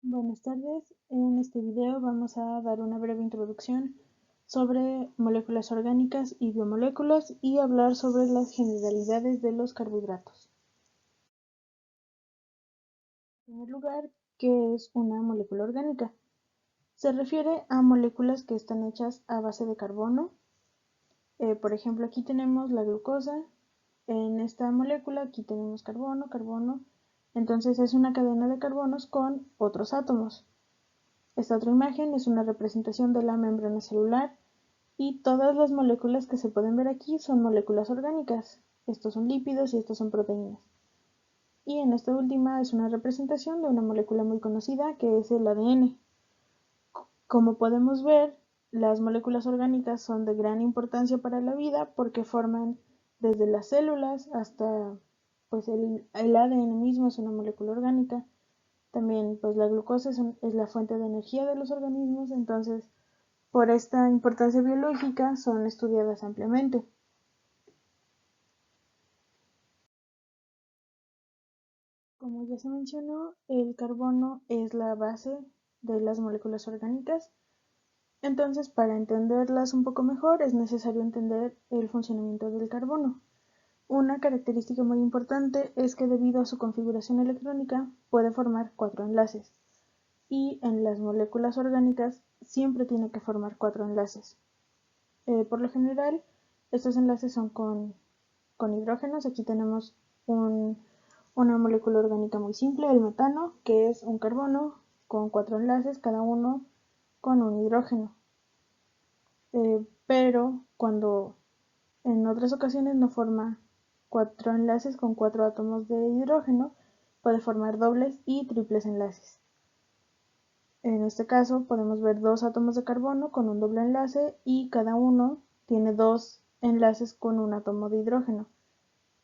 Buenas tardes, en este video vamos a dar una breve introducción sobre moléculas orgánicas y biomoléculas y hablar sobre las generalidades de los carbohidratos. En primer lugar, ¿qué es una molécula orgánica? Se refiere a moléculas que están hechas a base de carbono. Por ejemplo, aquí tenemos la glucosa. En esta molécula aquí tenemos carbono, carbono. Entonces es una cadena de carbonos con otros átomos. Esta otra imagen es una representación de la membrana celular y todas las moléculas que se pueden ver aquí son moléculas orgánicas. Estos son lípidos y estos son proteínas. Y en esta última es una representación de una molécula muy conocida que es el ADN. Como podemos ver, las moléculas orgánicas son de gran importancia para la vida porque forman desde las células hasta pues el ADN mismo es una molécula orgánica. También pues la glucosa es la fuente de energía de los organismos, entonces por esta importancia biológica son estudiadas ampliamente. Como ya se mencionó, el carbono es la base de las moléculas orgánicas, entonces para entenderlas un poco mejor es necesario entender el funcionamiento del carbono. Una característica muy importante es que debido a su configuración electrónica puede formar 4 enlaces. Y en las moléculas orgánicas siempre tiene que formar 4 enlaces. Por lo general, estos enlaces son con hidrógenos. Aquí tenemos una molécula orgánica muy simple, el metano, que es un carbono con 4 enlaces, cada uno con un hidrógeno. Pero cuando en otras ocasiones no forma 4 enlaces con 4 átomos de hidrógeno, puede formar dobles y triples enlaces. En este caso podemos ver 2 átomos de carbono con un doble enlace y cada uno tiene 2 enlaces con un átomo de hidrógeno.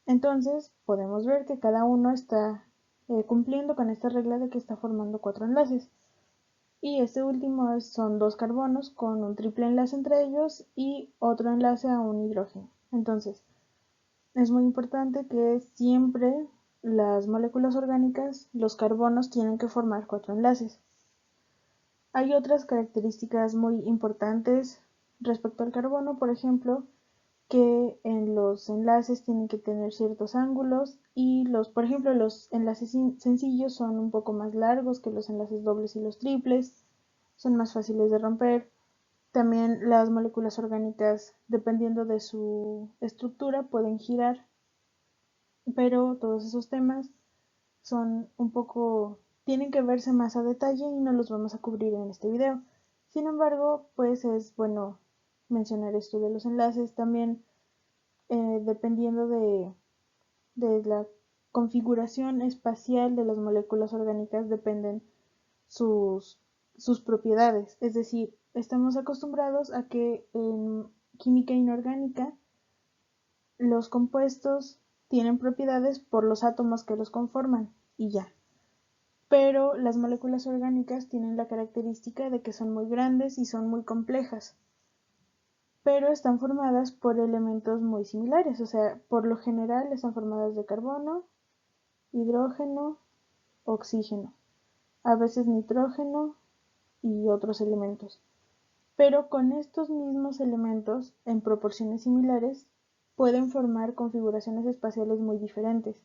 Entonces podemos ver que cada uno está cumpliendo con esta regla de que está formando 4 enlaces. Y este último son 2 carbonos con un triple enlace entre ellos y otro enlace a un hidrógeno. Entonces es muy importante que siempre las moléculas orgánicas, los carbonos tienen que formar 4 enlaces. Hay otras características muy importantes respecto al carbono, por ejemplo, que en los enlaces tienen que tener ciertos ángulos y por ejemplo, los enlaces sencillos son un poco más largos que los enlaces dobles y los triples, son más fáciles de romper. También las moléculas orgánicas, dependiendo de su estructura, pueden girar, pero todos esos temas son un poco, tienen que verse más a detalle y no los vamos a cubrir en este video. Sin embargo, pues es bueno mencionar esto de los enlaces también, dependiendo de la configuración espacial de las moléculas orgánicas dependen sus, sus propiedades. Es decir, estamos acostumbrados a que en química inorgánica los compuestos tienen propiedades por los átomos que los conforman y ya. Pero las moléculas orgánicas tienen la característica de que son muy grandes y son muy complejas, pero están formadas por elementos muy similares, o sea, por lo general están formadas de carbono, hidrógeno, oxígeno, a veces nitrógeno y otros elementos. Pero con estos mismos elementos, en proporciones similares, pueden formar configuraciones espaciales muy diferentes.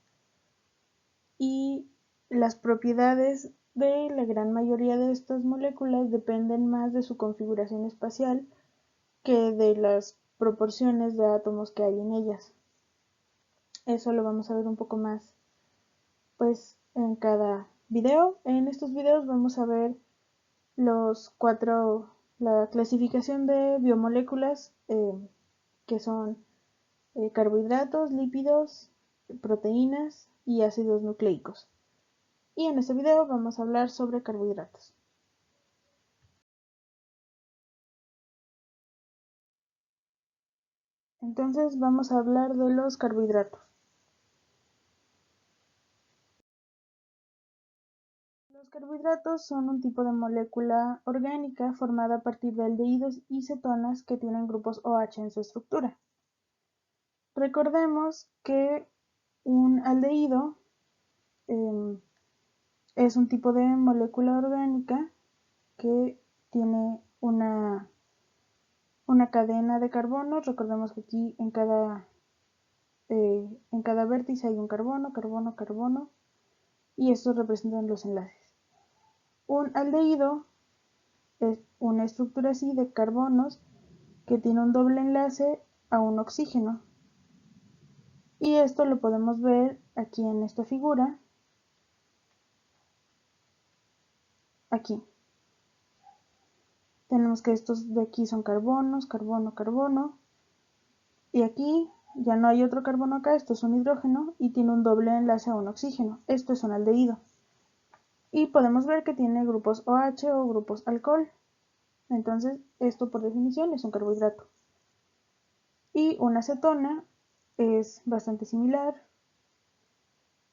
Y las propiedades de la gran mayoría de estas moléculas dependen más de su configuración espacial que de las proporciones de átomos que hay en ellas. Eso lo vamos a ver un poco más pues en cada video. En estos videos vamos a ver la clasificación de biomoléculas, que son carbohidratos, lípidos, proteínas y ácidos nucleicos. Y en este video vamos a hablar sobre carbohidratos. Entonces vamos a hablar de los carbohidratos. Los carbohidratos son un tipo de molécula orgánica formada a partir de aldehídos y cetonas que tienen grupos OH en su estructura. Recordemos que un aldehído es un tipo de molécula orgánica que tiene una cadena de carbonos. Recordemos que aquí en cada vértice hay un carbono, carbono, carbono, y estos representan los enlaces. Un aldehído es una estructura así de carbonos que tiene un doble enlace a un oxígeno. Y esto lo podemos ver aquí en esta figura. Aquí. Tenemos que estos de aquí son carbonos, carbono, carbono. Y aquí ya no hay otro carbono acá, esto es un hidrógeno y tiene un doble enlace a un oxígeno. Esto es un aldehído. Y podemos ver que tiene grupos OH o grupos alcohol. Entonces, esto por definición es un carbohidrato. Y una cetona es bastante similar.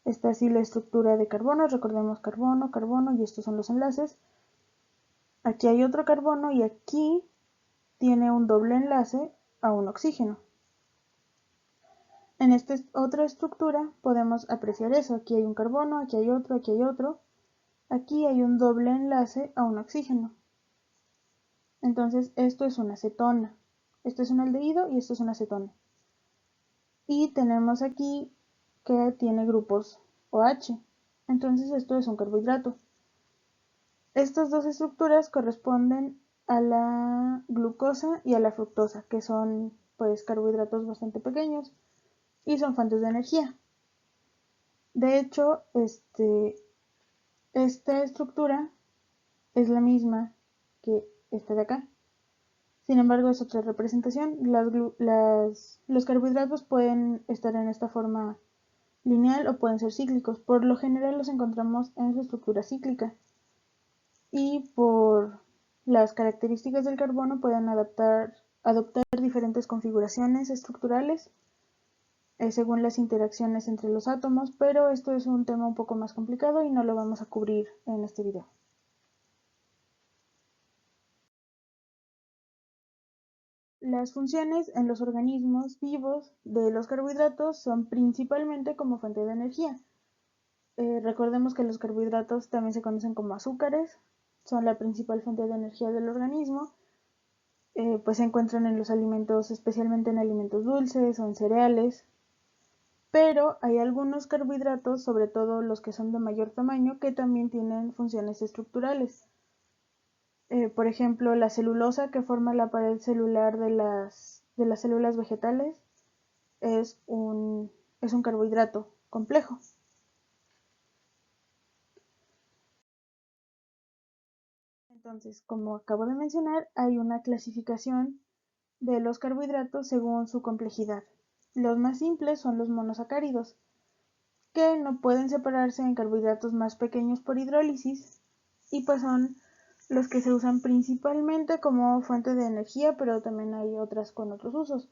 Está así la estructura de carbono. Recordemos carbono, carbono, y estos son los enlaces. Aquí hay otro carbono y aquí tiene un doble enlace a un oxígeno. En esta otra estructura podemos apreciar eso. Aquí hay un carbono, aquí hay otro, aquí hay otro. Aquí hay un doble enlace a un oxígeno. Entonces esto es una cetona. Esto es un aldehído y esto es una cetona. Y tenemos aquí que tiene grupos OH. Entonces esto es un carbohidrato. Estas dos estructuras corresponden a la glucosa y a la fructosa, que son pues carbohidratos bastante pequeños y son fuentes de energía. De hecho, esta estructura es la misma que esta de acá. Sin embargo, es otra representación. Los carbohidratos pueden estar en esta forma lineal o pueden ser cíclicos. Por lo general los encontramos en su estructura cíclica. Y por las características del carbono pueden adoptar diferentes configuraciones estructurales según las interacciones entre los átomos, pero esto es un tema un poco más complicado y no lo vamos a cubrir en este video. Las funciones en los organismos vivos de los carbohidratos son principalmente como fuente de energía. Recordemos que los carbohidratos también se conocen como azúcares, son la principal fuente de energía del organismo, pues se encuentran en los alimentos, especialmente en alimentos dulces o en cereales, pero hay algunos carbohidratos, sobre todo los que son de mayor tamaño, que también tienen funciones estructurales. Por ejemplo, la celulosa, que forma la pared celular de las células vegetales, es un carbohidrato complejo. Entonces, como acabo de mencionar, hay una clasificación de los carbohidratos según su complejidad. Los más simples son los monosacáridos, que no pueden separarse en carbohidratos más pequeños por hidrólisis, y pues son los que se usan principalmente como fuente de energía, pero también hay otras con otros usos.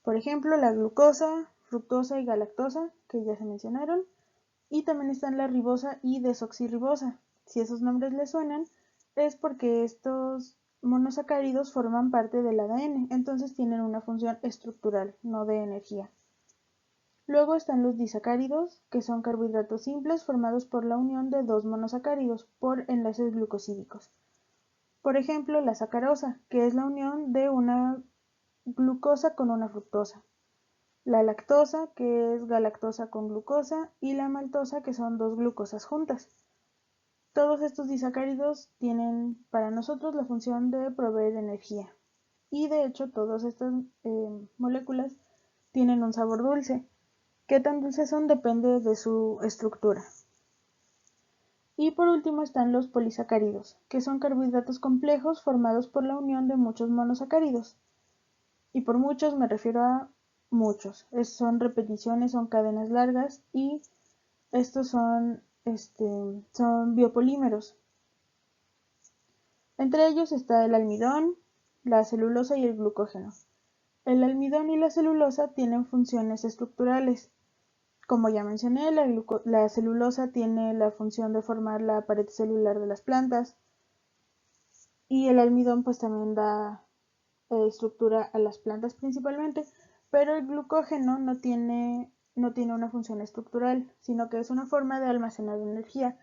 Por ejemplo, la glucosa, fructosa y galactosa, que ya se mencionaron, y también están la ribosa y desoxirribosa. Si esos nombres les suenan, es porque estos monosacáridos forman parte del ADN, entonces tienen una función estructural, no de energía. Luego están los disacáridos, que son carbohidratos simples formados por la unión de dos monosacáridos por enlaces glucosídicos. Por ejemplo, la sacarosa, que es la unión de una glucosa con una fructosa. La lactosa, que es galactosa con glucosa, y la maltosa, que son dos glucosas juntas. Todos estos disacáridos tienen para nosotros la función de proveer energía. Y de hecho, todas estas moléculas tienen un sabor dulce. Qué tan dulces son depende de su estructura. Y por último están los polisacáridos, que son carbohidratos complejos formados por la unión de muchos monosacáridos. Y por muchos me refiero a muchos. Son repeticiones, son cadenas largas y estos son biopolímeros. Entre ellos está el almidón, la celulosa y el glucógeno. El almidón y la celulosa tienen funciones estructurales. Como ya mencioné, la celulosa tiene la función de formar la pared celular de las plantas y el almidón pues también da estructura a las plantas principalmente, pero el glucógeno no tiene una función estructural, sino que es una forma de almacenar energía.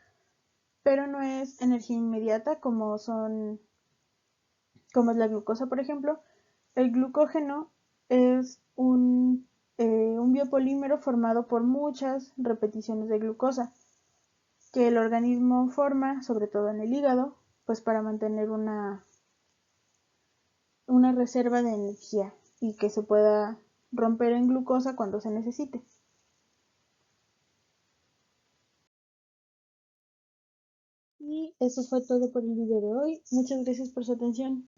pero no es energía inmediata como es la glucosa, por ejemplo. El glucógeno es un biopolímero formado por muchas repeticiones de glucosa que el organismo forma, sobre todo en el hígado, pues para mantener una reserva de energía y que se pueda romper en glucosa cuando se necesite. Y eso fue todo por el video de hoy. Muchas gracias por su atención.